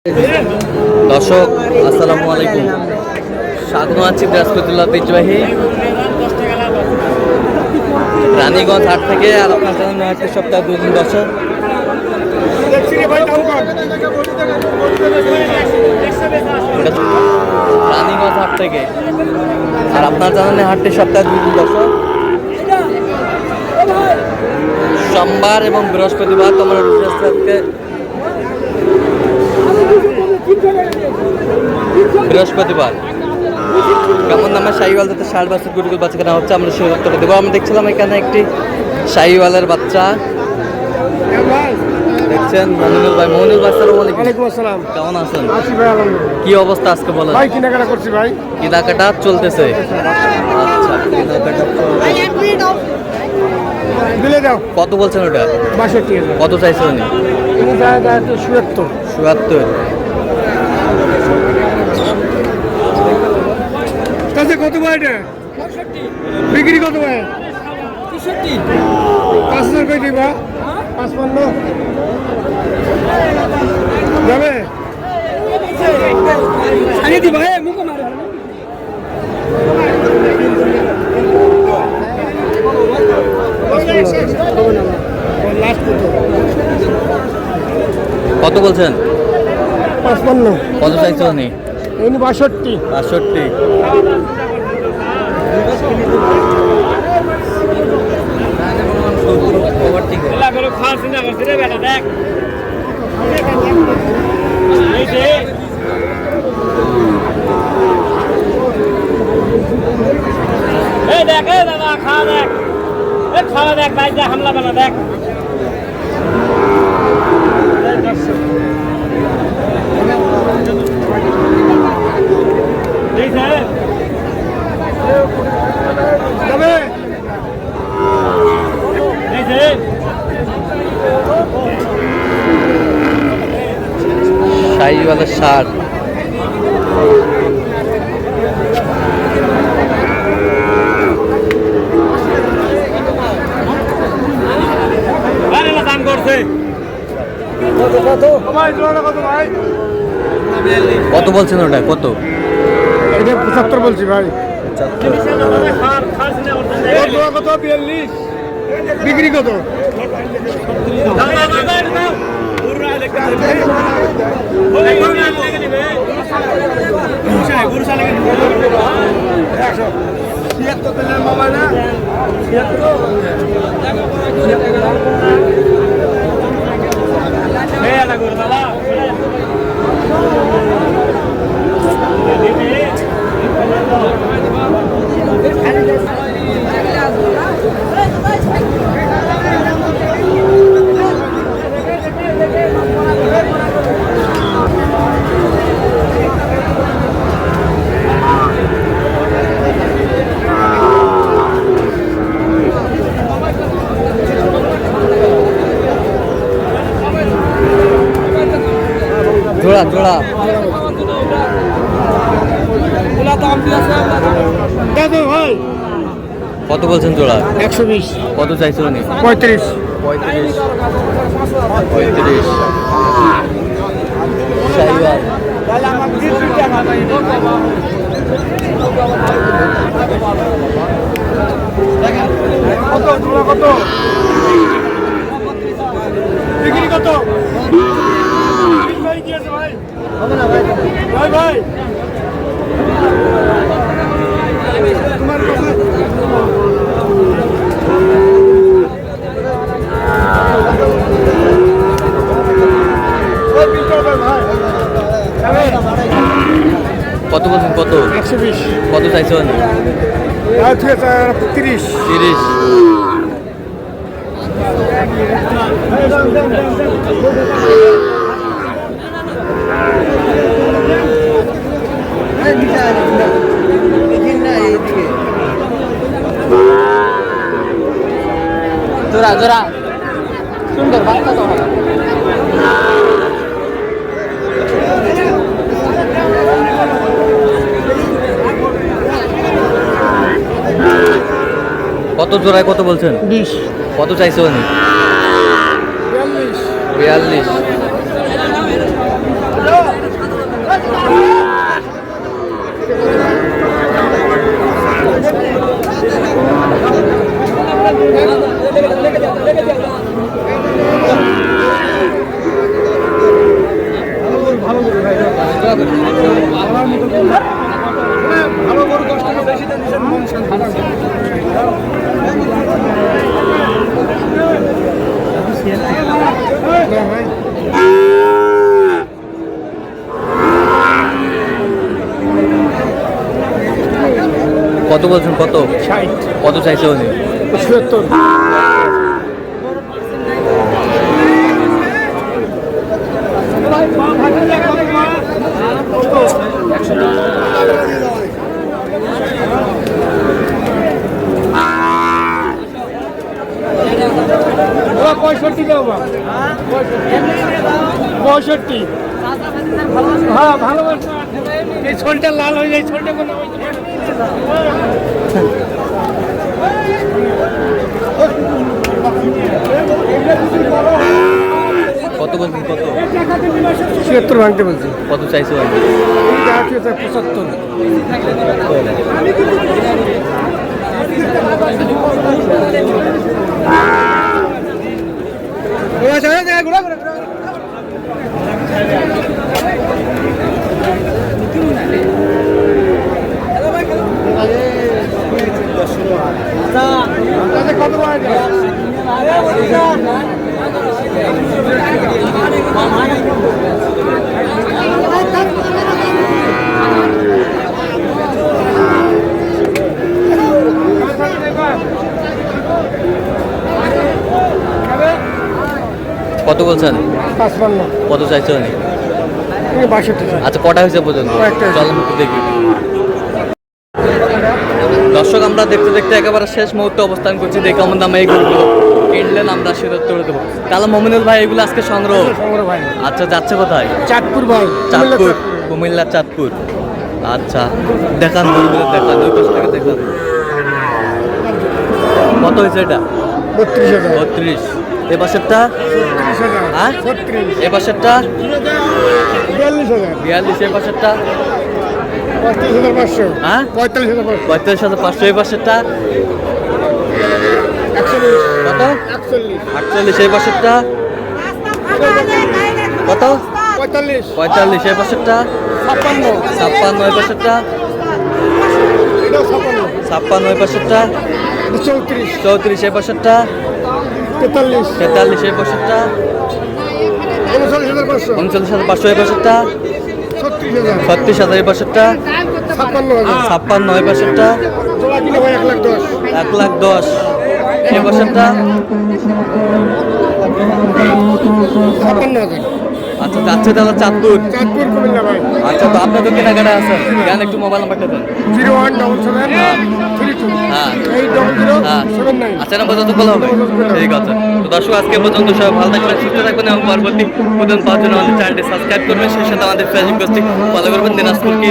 দর্শক আসসালামু আলাইকুম, স্বাগত আছি বৃহস্পতিবার ঐতিহ্যবাহী রানীগঞ্জ হাট থেকে। আর আপনার জানেন একটা সপ্তাহ 2 দিন দর্শক রানীগঞ্জ হাট থেকে। আর আপনার জানেন হাটটি সপ্তাহে 2 দিন দর্শক, সোমবার এবং বৃহস্পতিবার। তোমার বৃহস্পতিবার কেমন দামের শাহিওয়াল যাতে 60 বছর গুরুকুল বাচ্চা কেনা হচ্ছে আমরা সেই উত্তর দেবো। আমরা দেখছিলাম এখানে একটি শাহিওয়ালের বাচ্চা দেখছেন। মনিরুল ভাই, মনিরুল ভাই আসসালামু আলাইকুম। কেমন আছেন? কি অবস্থা আজকে বলেন? ভাই কেনাকাটা করছি ভাই, কেনাকাটা চলতেছে। আচ্ছা, কেনাকাটা দিলে দাও। কত বলছেন ওটা? 62। কত চাইছে উনি? 77। কত ভাই এটা বিক্রি কত ভাই? 5000 কই দিবা? 55 যাবে আগে দিবা। হে মুখ মারে কত বলছেন? 55। কত চাইছে উনি? 62। 62। খাওয়া দেখ ভাই, যা হামলা বানা দেখ। শাহিওয়ালের ষাট। দাম করছে কত বলছেন ওটা? কত? এটা 75 বলছি ভাই। কত 42 বিক্রি কত? জোড়া জোড়া ভাই কত বলছেন জোড়া? 120। কত চাইছে উনি? 35। 35। শাহিওয়াল কত জোড়া? কত বিক্রি কত? ভাই কি আছে ভাই? ভাই ভাই তোমার কাছে কত বলছেন? কত? 120। কত চাইছে উনি? 30। 30। জোড়া জোড়া সুন্দর ভাই। কত কত জোড়ায় কত বলছেন? 20। কত চাইছে উনি? 42। 42। ভালো গরু 10 টাকা বেশি দেন দিছেন মন শান্তি। কত বলছেন? কত কত চাইছে উনি? 76। পঁয়ষট্টি দাও বা 65। হ্যাঁ ভালো এই ছোলটা লাল হয়ে যায়, ছোলটা কোনো কত বলছেন? কত? 76 ভাঙতে বলছি। কত চাইছে উনি? 75। কত কত বলছেন? 55। কত চাইছে উনি? 62। আচ্ছা, কটা হয়েছে পর্যন্ত? কয়েকটা। চলেন একটু দেখি। দর্শক, আমরা দেখতে দেখতে একেবারে শেষ মুহূর্তে অবস্থান করছি। দেখে কেমন দামে এই গরুগুলো কিনলেন আমরা সেটা তুলে দেবো। তাহলে মমিনুল ভাই, এগুলো আজকে সংগ্রহ? ভাই আচ্ছা, যাচ্ছে কোথায়? চাঁদপুর ভাই, চাঁদপুর, কুমিল্লা চাঁদপুর। আচ্ছা, দেখান গরুগুলো, দেখান ওই পাশ থেকে দেখান। কত হয়েছে এটা? 32,000। 32। এ পাশেরটা? 30,000। হ্যাঁ, 36। এ পাশেরটা? 42,000। 42। এ পাশেরটা? 35,500। হ্যাঁ, 45,500। 45,500। এই পাশেরটা? 41। কত? 41। 48। এই পাশেরটা? কত? 45। 45। এই পাশেরটা? 56। 56। এই পাশেরটা? এটাও 56। 56। এই পাশেরটা? 34। 34। এই পাশেরটা? 43। 43। এই পাশেরটা? 39,500। 39,500। এই পাশেরটা? 36,000। 36,000। এই পাশেরটা? 56,000। 56। এই পাশেরটা? জোড়া কিনে ভাই 1,10,000। 1,10,000। এই পাশেরটা? 56,000। আচ্ছা, যাচ্ছে তাহলে চাঁদপুর। চাঁদপুর কুমিল্লা ভাই। আচ্ছা, তো আপনার তো কেনাকাটা আছে, জ্ঞান একটু মোবাইল নাম্বারটা দেন। 017732 হ্যাঁ। 80079। আচ্ছা, না পর্যন্ত খোলা হবে? ঠিক আছে। তো দর্শক, আজকে পর্যন্ত সবাই ভালো থাকবেন, সুস্থ থাকবেন এবং পরবর্তী প্রতিদিন পাওয়ার জন্য আমাদের চ্যানেলটি সাবস্ক্রাইব করবেন। সেই সাথে আমাদের ফেসবুক পেজটি ফলো করবেন। দিনাজপুর কি